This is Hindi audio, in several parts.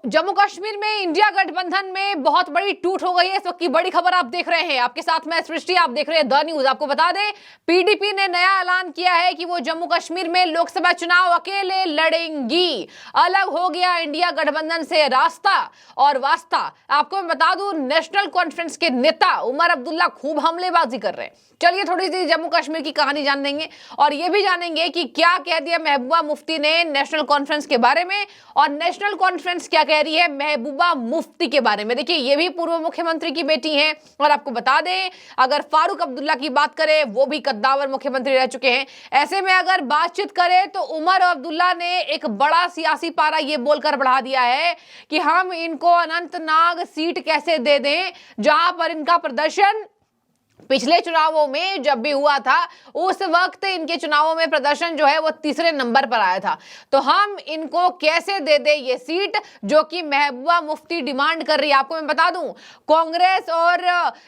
जम्मू कश्मीर में इंडिया गठबंधन में बहुत बड़ी टूट हो गई है। इस वक्त की बड़ी खबर आप देख रहे हैं, आपके साथ मैं सृष्टि, आप देख रहे हैं द न्यूज। आपको बता दें, पीडीपी ने नया ऐलान किया है कि वो जम्मू कश्मीर में लोकसभा चुनाव अकेले लड़ेंगी। अलग हो गया इंडिया गठबंधन से रास्ता और वास्ता। आपको मैं बता दूं, नेशनल कॉन्फ्रेंस के नेता उमर अब्दुल्ला खूब हमलेबाजी कर रहे हैं। चलिए थोड़ी सी जम्मू कश्मीर की कहानी जान देंगे और ये भी जानेंगे कि क्या कह दिया महबूबा मुफ्ती ने नेशनल कॉन्फ्रेंस के बारे में और नेशनल कॉन्फ्रेंस क्या कह रही है महबूबा मुफ्ती के बारे में। देखिए, ये भी पूर्व मुख्यमंत्री की बेटी हैं और आपको बता दें, अगर फारूक अब्दुल्ला की बात करें, वो भी कद्दावर मुख्यमंत्री रह चुके हैं। ऐसे में अगर बातचीत करें तो उमर अब्दुल्ला ने एक बड़ा सियासी पारा ये बोलकर बढ़ा दिया है कि हम इनको अनंतनाग सीट कैसे दे दें, जहां पर इनका प्रदर्शन पिछले चुनावों में जब भी हुआ था उस वक्त इनके चुनावों में प्रदर्शन जो है वो तीसरे नंबर पर आया था। तो हम इनको कैसे दे दे ये सीट जो कि महबूबा मुफ्ती डिमांड कर रही है। आपको मैं बता दूं, कांग्रेस और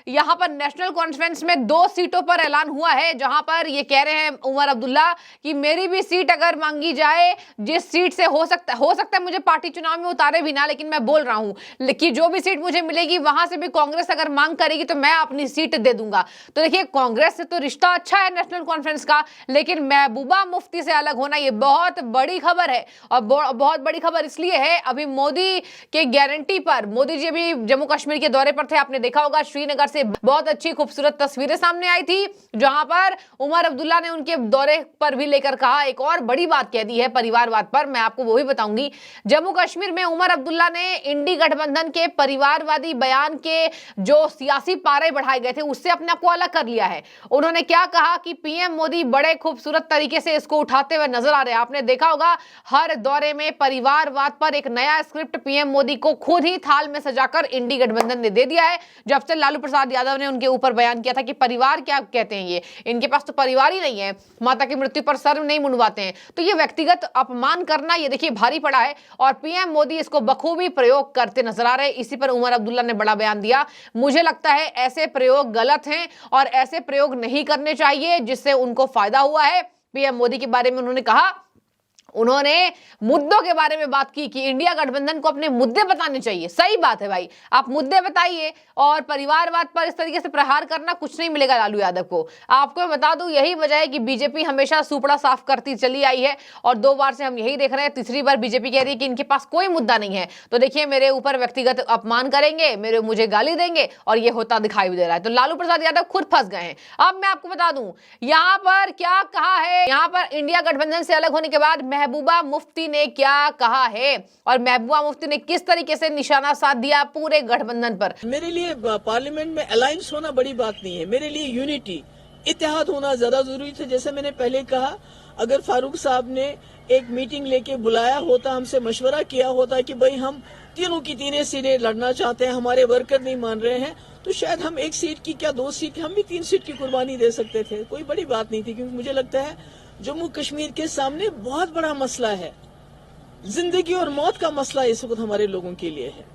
यहां पर नेशनल कॉन्फ्रेंस में 2 सीटों पर ऐलान हुआ है, जहां पर ये कह रहे हैं उमर अब्दुल्ला कि मेरी भी सीट अगर मांगी जाए, जिस सीट से हो सकता है मुझे पार्टी चुनाव में उतारे भी ना, लेकिन मैं बोल रहा हूं कि जो भी सीट मुझे मिलेगी वहां से भी कांग्रेस अगर मांग करेगी तो मैं अपनी सीट दे दूंगा। तो देखिए, कांग्रेस से तो रिश्ता अच्छा है नेशनल कॉन्फ्रेंस का, लेकिन महबूबा मुफ्ती से अलग होना ये बहुत बड़ी खबर है। और बहुत बड़ी खबर इसलिए है, अभी मोदी के गारंटी पर मोदी जी भी जम्मू कश्मीर के दौरे पर थे। आपने देखा होगा, श्रीनगर से बहुत अच्छी खूबसूरत तस्वीरें सामने आई थी, जहां पर उमर अब्दुल्ला ने उनके दौरे पर भी लेकर कहा, एक और बड़ी बात कह दी है परिवारवाद पर, मैं आपको वो भी बताऊंगी। जम्मू कश्मीर में उमर अब्दुल्ला ने इंडी गठबंधन के परिवारवादी बयान के जो सियासी पारे बढ़ाए गए थे उससे अपने को अलग कर लिया है। उन्होंने क्या कहा कि पीएम मोदी बड़े खूबसूरत तरीके से इसको उठाते हुए नजर आ रहे हैं। आपने देखा होगा, हर दौरे में परिवारवाद पर एक नया स्क्रिप्ट पीएम मोदी को खुद ही थाल में सजाकर इंडी गठबंधन ने दे दिया है। जब से लालू प्रसाद यादव ने उनके ऊपर बयान किया था कि परिवार क्या कहते हैं, ये इनके पास तो परिवार ही नहीं है, माता की मृत्यु पर सर नहीं मुंडवाते हैं, तो ये व्यक्तिगत अपमान करना ये देखिए भारी पड़ा है और पीएम मोदी इसको बखूबी प्रयोग करते नजर आ रहे हैं। इसी पर उमर अब्दुल्ला ने बड़ा बयान दिया। मुझे लगता है ऐसे प्रयोग गलत हैं और ऐसे प्रयोग नहीं करने चाहिए जिससे उनको फायदा हुआ है। पीएम मोदी के बारे में उन्होंने कहा, उन्होंने मुद्दों के बारे में बात की कि इंडिया गठबंधन को अपने मुद्दे बताने चाहिए। सही बात है भाई, आप मुद्दे बताइए और परिवारवाद पर इस तरीके से प्रहार करना कुछ नहीं मिलेगा लालू यादव को। आपको मैं बता दूं, यही वजह है कि बीजेपी हमेशा सुपड़ा साफ करती चली आई है और 2 बार से हम यही देख रहे हैं। तीसरी बार बीजेपी कह रही है कि इनके पास कोई मुद्दा नहीं है, तो देखिए मेरे ऊपर व्यक्तिगत अपमान करेंगे, मुझे गाली देंगे और ये होता दिखाई भी दे रहा है। तो लालू प्रसाद यादव खुद फंस गए हैं। अब मैं आपको बता दूं यहां पर क्या कहा है, यहां पर इंडिया गठबंधन से अलग होने के बाद महबूबा मुफ्ती ने क्या कहा है और महबूबा मुफ्ती ने किस तरीके से निशाना साध दिया पूरे गठबंधन पर। मेरे लिए पार्लियामेंट में अलायंस होना बड़ी बात नहीं है, मेरे लिए यूनिटी, इत्तेहाद होना ज्यादा जरूरी था। जैसे मैंने पहले कहा, अगर फारूक साहब ने एक मीटिंग लेके बुलाया होता, हमसे मशवरा किया होता कि भाई हम तीनों की तीनों सीटें लड़ना चाहते हैं, हमारे वर्कर नहीं मान रहे हैं, तो शायद हम 1 सीट की क्या 2 सीट, हम भी 3 सीट की कुर्बानी दे सकते थे। कोई बड़ी बात नहीं थी, क्योंकि मुझे लगता है जम्मू कश्मीर के सामने बहुत बड़ा मसला है, जिंदगी और मौत का मसला इस वक्त हमारे लोगों के लिए है,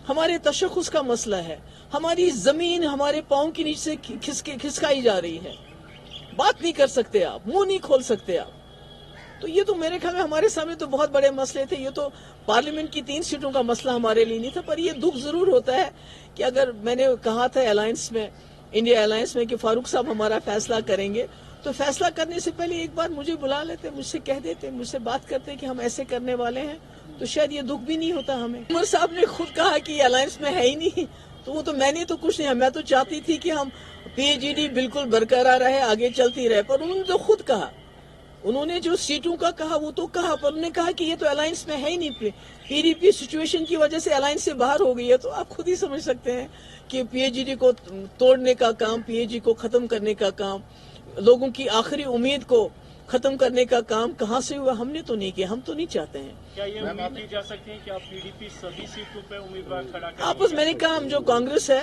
हमारे तशख़्ख़ुस का मसला है, हमारी जमीन हमारे पांव के नीचे खिसकाई जा रही है। बात नहीं कर सकते आप, मुंह नहीं खोल सकते आप। तो ये तो मेरे ख्याल में हमारे सामने तो बहुत बड़े मसले थे। ये तो पार्लियामेंट की 3 सीटों का मसला हमारे लिए नहीं था। पर ये दुख जरूर होता है कि अगर मैंने कहा था अलायंस में, इंडिया अलायंस में, कि फारूक साहब हमारा फैसला करेंगे, तो फैसला करने से पहले एक बार मुझे बुला लेते, मुझसे कह देते, मुझसे बात करते कि हम ऐसे करने वाले हैं, तो शायद ये दुख भी नहीं होता हमें। उमर साहब ने खुद कहा कि अलायंस में है ही नहीं, तो वो तो मैंने तो कुछ नहीं, मैं तो चाहती थी कि हम पीएचडी बिल्कुल बरकरार रहे, आगे चलती रहे। पर उन्होंने तो खुद कहा, उन्होंने जो सीटों का कहा वो तो कहा, पर उन्होंने कहा कि ये तो अलायंस में है ही नहीं, पीडीपी सिचुएशन की वजह से अलायंस से बाहर हो गई है। तो आप खुद ही समझ सकते हैं कि पीएचडी को तोड़ने का काम, पीएचडी को खत्म करने का काम, लोगों की आखिरी उम्मीद को खत्म करने का काम कहां से हुआ। हमने तो नहीं किया, हम तो नहीं चाहते हैं। क्या ये उम्मीद की जा सकती है कि आप पीडीपी सभी सीटों पे उम्मीदवार खड़ा करेंगे? आपस मैंने कहा, हम जो कांग्रेस है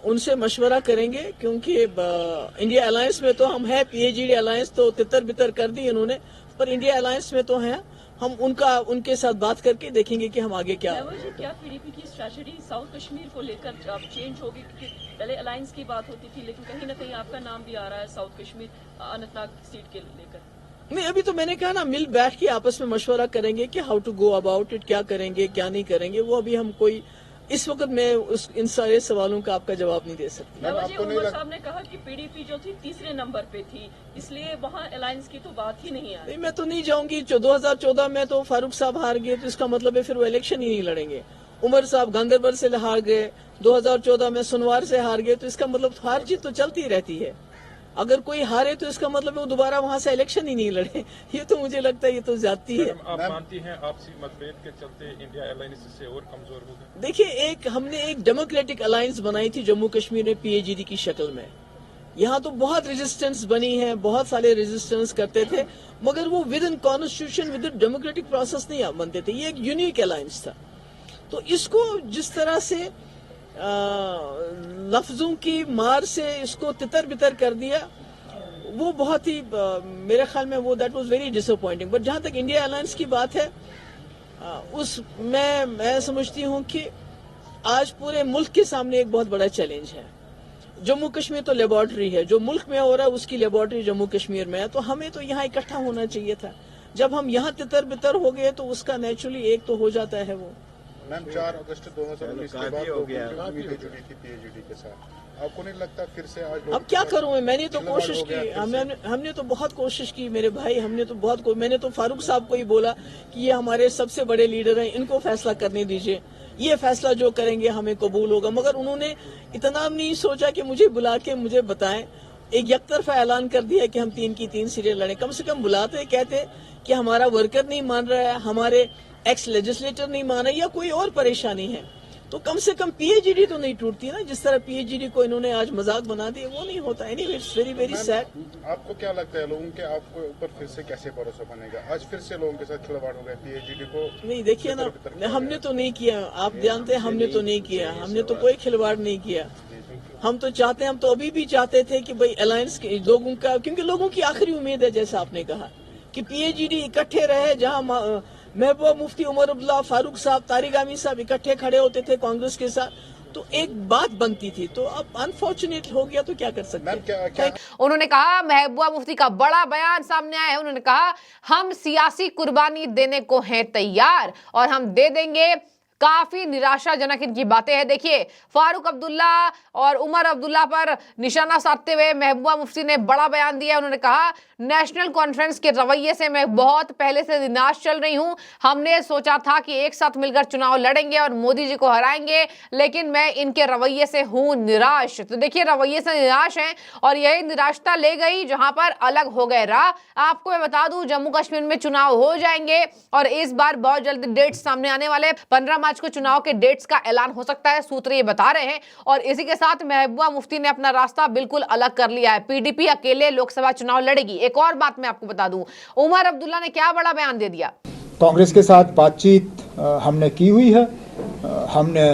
उनसे मशवरा करेंगे, क्योंकि इंडिया अलायंस में तो हम है, पीएचडी अलायंस तो तितर बितर कर दी इन्होंने, पर इंडिया अलायंस में तो है हम। उनके साथ बात करके देखेंगे कि हम आगे क्या पीडीपी की स्ट्रेटजी साउथ कश्मीर को लेकर अब चेंज होगी, क्योंकि पहले अलायंस की बात होती थी, लेकिन कहीं ना कहीं आपका नाम भी आ रहा है साउथ कश्मीर अनंतनाग सीट के लेकर। नहीं, अभी तो मैंने कहा ना, मिल बैठ के आपस में मशवरा करेंगे कि how to go about it, क्या करेंगे क्या नहीं करेंगे। वो अभी हम कोई इस वक्त मैं इन सारे सवालों का आपका जवाब नहीं दे सकती। नवाजी उमर साहब ने कहा कि पीडीपी जो थी तीसरे नंबर पे थी, इसलिए वहाँ अलायंस की तो बात ही नहीं आई। नहीं, मैं तो नहीं जाऊंगी। 2014 में तो फारूक साहब हार गए, तो इसका मतलब है फिर वो इलेक्शन ही नहीं लड़ेंगे। उमर साहब गांधरबल से हार गए, 2014 में सुनवार से हार गए, तो इसका मतलब हार जीत तो चलती रहती है। अगर कोई हारे तो इसका मतलब वो दोबारा वहां से इलेक्शन ही नहीं लड़े। ये तो मुझे लगता है ये तो ज्यादती है। आप मानती हैं आपसी मतभेद के चलते इंडिया अलायंस इससे और कमजोर होगा? देखिए, हमने एक डेमोक्रेटिक अलायंस बनाई थी जम्मू कश्मीर में पीएजीडी की शक्ल में। यहाँ तो बहुत रेजिस्टेंस बनी है, बहुत सारे रेजिस्टेंस करते थे, मगर वो with in constitution with in democratic process नहीं बनते थे। ये एक यूनिक अलायंस था। तो इसको जिस तरह से लफ्जों की मार से इसको तितर बितर कर दिया, वो बहुत ही मेरे ख्याल में वो that was very disappointing. But जहां तक इंडिया अलायंस की बात है, मैं समझती हूं कि आज पूरे मुल्क के सामने एक बहुत बड़ा चैलेंज है। जम्मू कश्मीर तो लेबोरेटरी है, जो मुल्क में हो रहा है उसकी लेबोरेटरी जम्मू कश्मीर में है। तो हमें तो यहाँ इकट्ठा होना चाहिए था। जब हम यहाँ तितर बितर हो गए तो उसका नेचुरली एक तो हो जाता है वो। मैम, 4 अगस्त 2019 के बाद उम्मीदें जुड़ी थी पीएजीडी के साथ। आपको नहीं लगता फिर से आज अब क्या करूं मैं? मैंने तो कोशिश की, हमने तो बहुत कोशिश की मेरे भाई। मैंने तो फारूक साहब को ही बोला कि ये हमारे सबसे बड़े लीडर हैं, इनको फैसला करने दीजिए, ये फैसला जो करेंगे हमें कबूल होगा। मगर उन्होंने इतना नहीं सोचा कि मुझे बुला के मुझे बताएं। एक यकतरफा ऐलान कर दिया कि हम 3 की 3 सीटें लड़े। कम से कम बुलाते, कहते कि हमारा वर्कर नहीं मान रहा है, हमारे एक्स लेजिस्लेटर नहीं मान रहा, या कोई और परेशानी है, तो कम से कम पीएजीडी तो नहीं टूटती ना। जिस तरह पीएजीडी को इन्होंने आज मजाक बना दिया, वो नहीं होता। Anyway, it's very very sad. आपको क्या लगता है लोगों के आपको ऊपर फिर से कैसे भरोसा बनेगा? आज फिर से लोगों के साथ खिलवाड़ हो गया पीएजीडी को। नहीं, देखिए ना, हमने तो नहीं किया, आप जानते हैं, हमने तो नहीं किया, हमने तो कोई खिलवाड़ नहीं किया। हम तो चाहते हैं, हम तो अभी भी चाहते थे कि भाई अलायंस के लोगों का, क्योंकि लोगों की आखिरी उम्मीद है, जैसा आपने कहा, कि पीएजीडी इकट्ठे रहे। जहां महबूबा मुफ्ती, उमर अब्दुल्ला, फारूक साहब, तारिक आमिर साहब इकट्ठे खड़े होते थे कांग्रेस के साथ, तो एक बात बनती थी। तो अब अनफॉर्चुनेट हो गया, तो क्या कर सकते हैं। उन्होंने कहा, महबूबा मुफ्ती का बड़ा बयान सामने आया है। उन्होंने कहा, हम सियासी कुर्बानी देने को हैं तैयार और हम दे देंगे। काफी निराशाजनक इनकी बातें हैं। देखिए, फारूक अब्दुल्ला और उमर अब्दुल्ला पर निशाना साधते हुए महबूबा मुफ्ती ने बड़ा बयान दिया। उन्होंने कहा, नेशनल कॉन्फ्रेंस के रवैये से मैं बहुत पहले से निराश चल रही हूं। हमने सोचा था कि एक साथ मिलकर चुनाव लड़ेंगे और मोदी जी को हराएंगे, लेकिन मैं इनके रवैये से हूं निराश। तो देखिए, रवैये से निराश हैं और यही निराशता ले गई जहां पर अलग हो गए राह। आपको मैं बता दूं, जम्मू कश्मीर में चुनाव हो जाएंगे और इस बार बहुत जल्द डेट्स सामने आने वाले। 15 मार्च को चुनाव के डेट्स का ऐलान हो सकता है, सूत्र ये बता रहे हैं। और इसी के साथ महबूबा मुफ्ती ने अपना रास्ता बिल्कुल अलग कर लिया है। पीडीपी अकेले लोकसभा चुनाव लड़ेगी। एक और बात मैं आपको बता दूं, उमर अब्दुल्ला ने क्या बड़ा बयान दे दिया। कांग्रेस के साथ बातचीत हमने की हुई है। हमने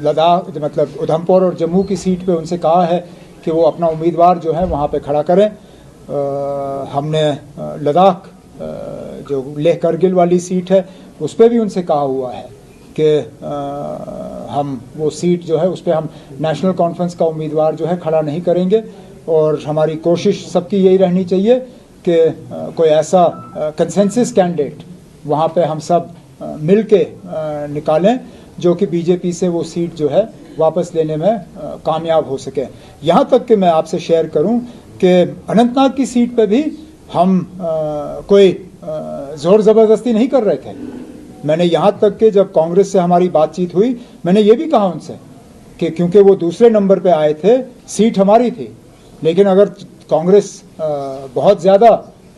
लद्दाख, मतलब उधमपुर और जम्मू की सीट पे उनसे कहा है कि वो अपना उम्मीदवार जो है वहाँ पे खड़ा करें। हमने लद्दाख, जो लेह करगिल वाली सीट है, उस पर भी उनसे कहा हुआ है कि हम वो सीट जो है उस पर हम नेशनल कॉन्फ्रेंस का उम्मीदवार जो है खड़ा नहीं करेंगे। और हमारी कोशिश सबकी यही रहनी चाहिए कि कोई ऐसा कंसेंसस कैंडिडेट वहाँ पे हम सब मिल के निकालें जो कि बीजेपी से वो सीट जो है वापस लेने में कामयाब हो सके। यहाँ तक कि मैं आपसे शेयर करूँ कि अनंतनाग की सीट पे भी हम कोई ज़ोर ज़बरदस्ती नहीं कर रहे थे। मैंने यहाँ तक कि जब कांग्रेस से हमारी बातचीत हुई, मैंने ये भी कहा उनसे कि क्योंकि वो दूसरे नंबर पे आए थे, सीट हमारी थी, लेकिन अगर कांग्रेस बहुत ज़्यादा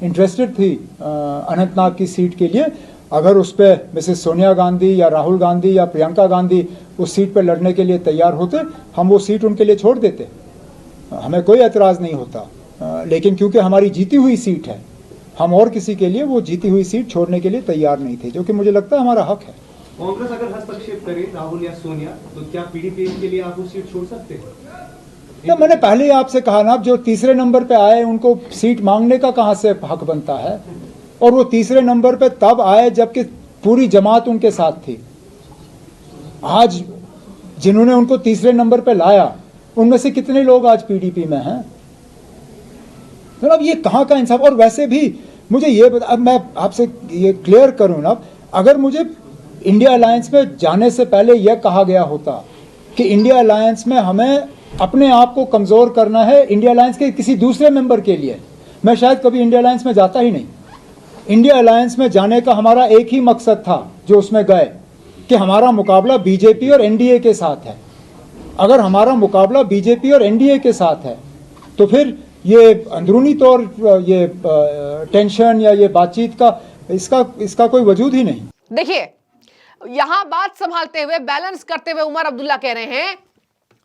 इंटरेस्टेड थी अनंतनाग की सीट के लिए, अगर उस पर मिसेस सोनिया गांधी या राहुल गांधी या प्रियंका गांधी उस सीट पर लड़ने के लिए तैयार होते, हम वो सीट उनके लिए छोड़ देते, हमें कोई एतराज़ नहीं होता। लेकिन क्योंकि हमारी जीती हुई सीट है, हम और किसी के लिए वो जीती हुई सीट छोड़ने के लिए तैयार नहीं थे, जो कि मुझे लगता है हमारा हक है। कांग्रेस अगर हस्तक्षेप करे, राहुल या सोनिया, तो क्या पीडीपी के लिए आप वो सीट छोड़ सकते हैं? तो मैंने पहले ही आपसे कहा ना, जो तीसरे नंबर पे आए उनको सीट मांगने का कहां से हक बनता है? और वो तीसरे नंबर पे तब आए जबकि पूरी जमात उनके साथ थी। आज जिन्होंने उनको तीसरे नंबर पे लाया, उनमें से कितने लोग आज पीडीपी में हैं? मतलब ये कहाँ का इंसाफ। और वैसे भी मुझे ये बता, अब मैं आपसे ये क्लियर करूँ ना, अगर मुझे इंडिया अलायंस में जाने से पहले यह कहा गया होता कि इंडिया अलायंस में हमें अपने आप को कमज़ोर करना है इंडिया अलायंस के किसी दूसरे मेंबर के लिए, मैं शायद कभी इंडिया अलायंस में जाता ही नहीं। इंडिया अलायंस में जाने का हमारा एक ही मकसद था जो उसमें गए, कि हमारा मुकाबला बीजेपी और एनडीए के साथ है। अगर हमारा मुकाबला बीजेपी और एनडीए के साथ है तो फिर ये अंदरूनी तौर ये टेंशन या ये बातचीत का इसका कोई वजूद ही नहीं। देखिए, यहां बात संभालते हुए, बैलेंस करते हुए उमर अब्दुल्ला कह रहे हैं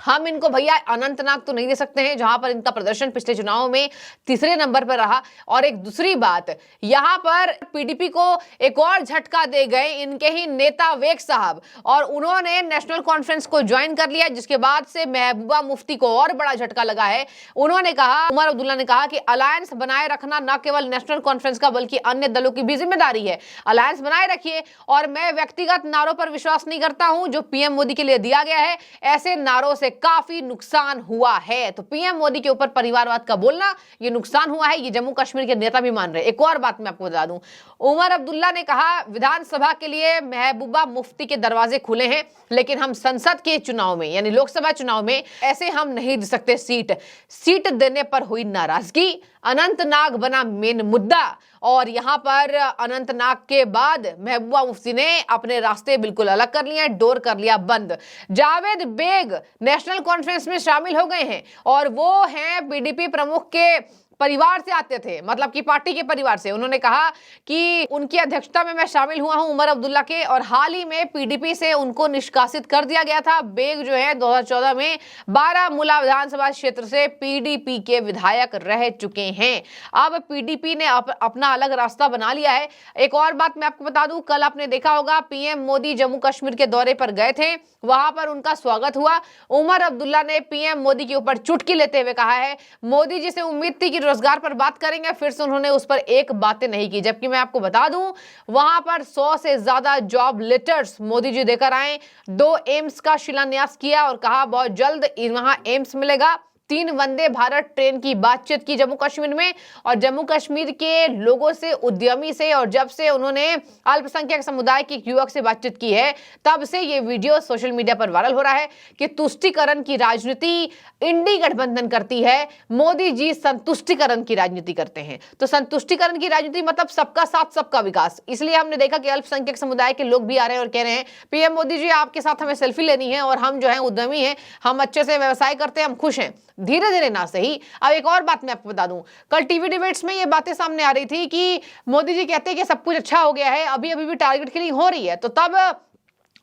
हम इनको भैया अनंतनाग तो नहीं दे सकते हैं, जहां पर इनका प्रदर्शन पिछले चुनाव में तीसरे नंबर पर रहा। और एक दूसरी बात, यहां पर पीडीपी को एक और झटका दे गए इनके ही नेता वेग साहब, और उन्होंने नेशनल कॉन्फ्रेंस को ज्वाइन कर लिया, जिसके बाद से महबूबा मुफ्ती को और बड़ा झटका लगा है। उन्होंने कहा, उमर अब्दुल्ला ने कहा कि अलायंस बनाए रखना न केवल नेशनल कॉन्फ्रेंस का बल्कि अन्य दलों की भी जिम्मेदारी है। अलायंस बनाए रखिए, और मैं व्यक्तिगत नारों पर विश्वास नहीं करता हूं जो पीएम मोदी के लिए दिया गया है। ऐसे नारों से काफी नुकसान हुआ है। तो पीएम मोदी के ऊपर परिवारवाद का बोलना, ये नुकसान हुआ है, ये जम्मू कश्मीर के नेता भी मान रहे हैं। एक और बात मैं आपको बता दूं, उमर अब्दुल्ला ने कहा विधानसभा के लिए महबूबा मुफ्ती के दरवाजे खुले हैं, लेकिन हम संसद के चुनाव में यानी लोकसभा चुनाव में ऐसे हम नहीं दे सकते सीट देने पर हुई नाराजगी। अनंतनाग बना मेन मुद्दा, और यहां पर अनंतनाग के बाद महबूबा मुफ्ती ने अपने रास्ते बिल्कुल अलग कर लिए, डोर कर लिया बंद। जावेद बेग नेशनल कॉन्फ्रेंस में शामिल हो गए हैं, और वो हैं पीडीपी प्रमुख के परिवार से आते थे, मतलब कि पार्टी के परिवार से। उन्होंने कहा कि उनकी अध्यक्षता में मैं शामिल हुआ हूं उमर अब्दुल्ला के, और हाल ही में पीडीपी से उनको निष्कासित कर दिया गया था। बेग जो है 2014 में बारामूला विधानसभा क्षेत्र से पीडीपी के विधायक रह चुके हैं। अब पीडीपी ने अपना अलग रास्ता बना लिया है। एक और बात मैं आपको बता दूं, कल आपने देखा होगा पीएम मोदी जम्मू कश्मीर के दौरे पर गए थे, वहां पर उनका स्वागत हुआ। उमर अब्दुल्ला ने पीएम मोदी के ऊपर चुटकी लेते हुए कहा है मोदी जी से उम्मीद थी कि रोजगार पर बात करेंगे, फिर से उन्होंने उस पर एक बातें नहीं की। जबकि मैं आपको बता दूं, वहां पर 100 से ज्यादा जॉब लेटर्स मोदी जी देकर आए, 2 एम्स का शिलान्यास किया और कहा बहुत जल्द वहां एम्स मिलेगा। 3 वंदे भारत ट्रेन की बातचीत की जम्मू कश्मीर में, और जम्मू कश्मीर के लोगों से, उद्यमी से, और जब से उन्होंने अल्पसंख्यक समुदाय के युवक से बातचीत की है, तब से ये वीडियो सोशल मीडिया पर वायरल हो रहा है कि तुष्टीकरण की राजनीति इंडी गठबंधन करती है, मोदी जी संतुष्टिकरण की राजनीति करते हैं। तो संतुष्टिकरण की राजनीति मतलब सबका साथ सबका विकास। इसलिए हमने देखा कि अल्पसंख्यक समुदाय के लोग भी आ रहे हैं और कह रहे हैं पीएम मोदी जी आपके साथ हमें सेल्फी लेनी है, और हम जो है उद्यमी हैं, हम अच्छे से व्यवसाय करते हैं, हम खुश हैं। धीरे धीरे ना सही। अब एक और बात मैं आपको बता दूं, कल टीवी डिबेट्स में ये बातें सामने आ रही थी कि मोदी जी कहते हैं कि सब कुछ अच्छा हो गया है, अभी भी टारगेट किलिंग हो रही है। तो तब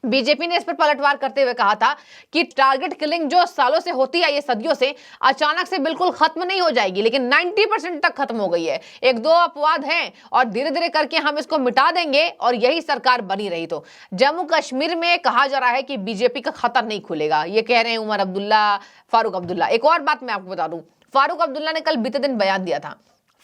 बीजेपी ने इस पर पलटवार करते हुए कहा था कि टारगेट किलिंग जो सालों से होती है, ये सदियों से, अचानक से बिल्कुल खत्म नहीं हो जाएगी, लेकिन 90% तक खत्म हो गई है। 1-2 अपवाद हैं और धीरे धीरे करके हम इसको मिटा देंगे, और यही सरकार बनी रही तो जम्मू कश्मीर में कहा जा रहा है कि बीजेपी का खाता नहीं खुलेगा। ये कह रहे हैं उमर अब्दुल्ला, फारूक अब्दुल्ला। एक और बात मैं आपको बता दूं, फारूक अब्दुल्ला ने कल बीते दिन बयान दिया था।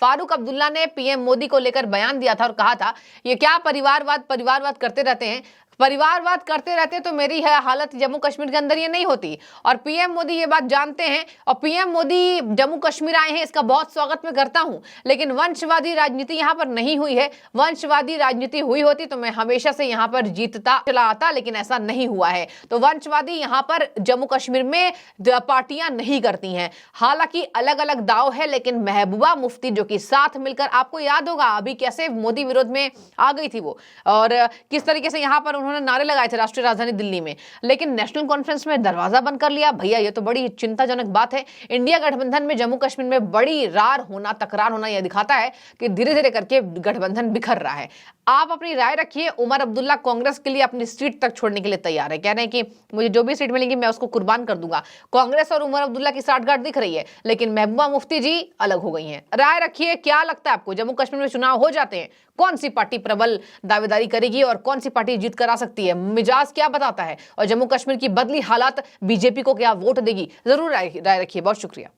फारूक अब्दुल्ला ने पीएम मोदी को लेकर बयान दिया था और कहा था ये क्या परिवारवाद करते रहते हैं, परिवारवाद करते रहते तो मेरी है हालत जम्मू कश्मीर के अंदर ये नहीं होती। और पीएम मोदी ये बात जानते हैं, और पीएम मोदी जम्मू कश्मीर आए हैं, इसका बहुत स्वागत मैं करता हूं, लेकिन वंशवादी राजनीति यहां पर नहीं हुई है। वंशवादी राजनीति हुई होती तो मैं हमेशा से यहां पर जीतता चला आता, लेकिन ऐसा नहीं हुआ है। तो वंशवादी यहां पर जम्मू कश्मीर में पार्टियां नहीं करती हैं। हालांकि अलग अलग दाव है, लेकिन महबूबा मुफ्ती जो कि साथ मिलकर, आपको याद होगा अभी कैसे मोदी विरोध में आ गई थी वो, और किस तरीके से यहां पर उन्होंने नारे लगाए थे राष्ट्रीय राजधानी दिल्ली में, लेकिन नेशनल कॉन्फ्रेंस में दरवाजा बंद कर लिया। भैया ये तो बड़ी चिंताजनक बात है। इंडिया गठबंधन में जम्मू कश्मीर में बड़ी तकरार होना यह दिखाता है कि धीरे धीरे करके गठबंधन बिखर रहा है। आप अपनी राय रखिए। उमर अब्दुल्ला कांग्रेस के लिए अपनी सीट तक छोड़ने के लिए तैयार है, कह रहे हैं कि मुझे जो भी सीट मिलेगी मैं उसको कुर्बान कर दूंगा। कांग्रेस और उमर अब्दुल्ला की साठगांठ दिख रही है, लेकिन महबूबा मुफ्ती जी अलग हो गई हैं। राय रखिए, क्या लगता है आपको जम्मू कश्मीर में चुनाव हो जाते हैं, कौन सी पार्टी प्रबल दावेदारी करेगी और कौन सी पार्टी जीत कर आ सकती है? मिजाज क्या बताता है, और जम्मू कश्मीर की बदली हालात बीजेपी को क्या वोट देगी? जरूर राय रखिए। बहुत शुक्रिया।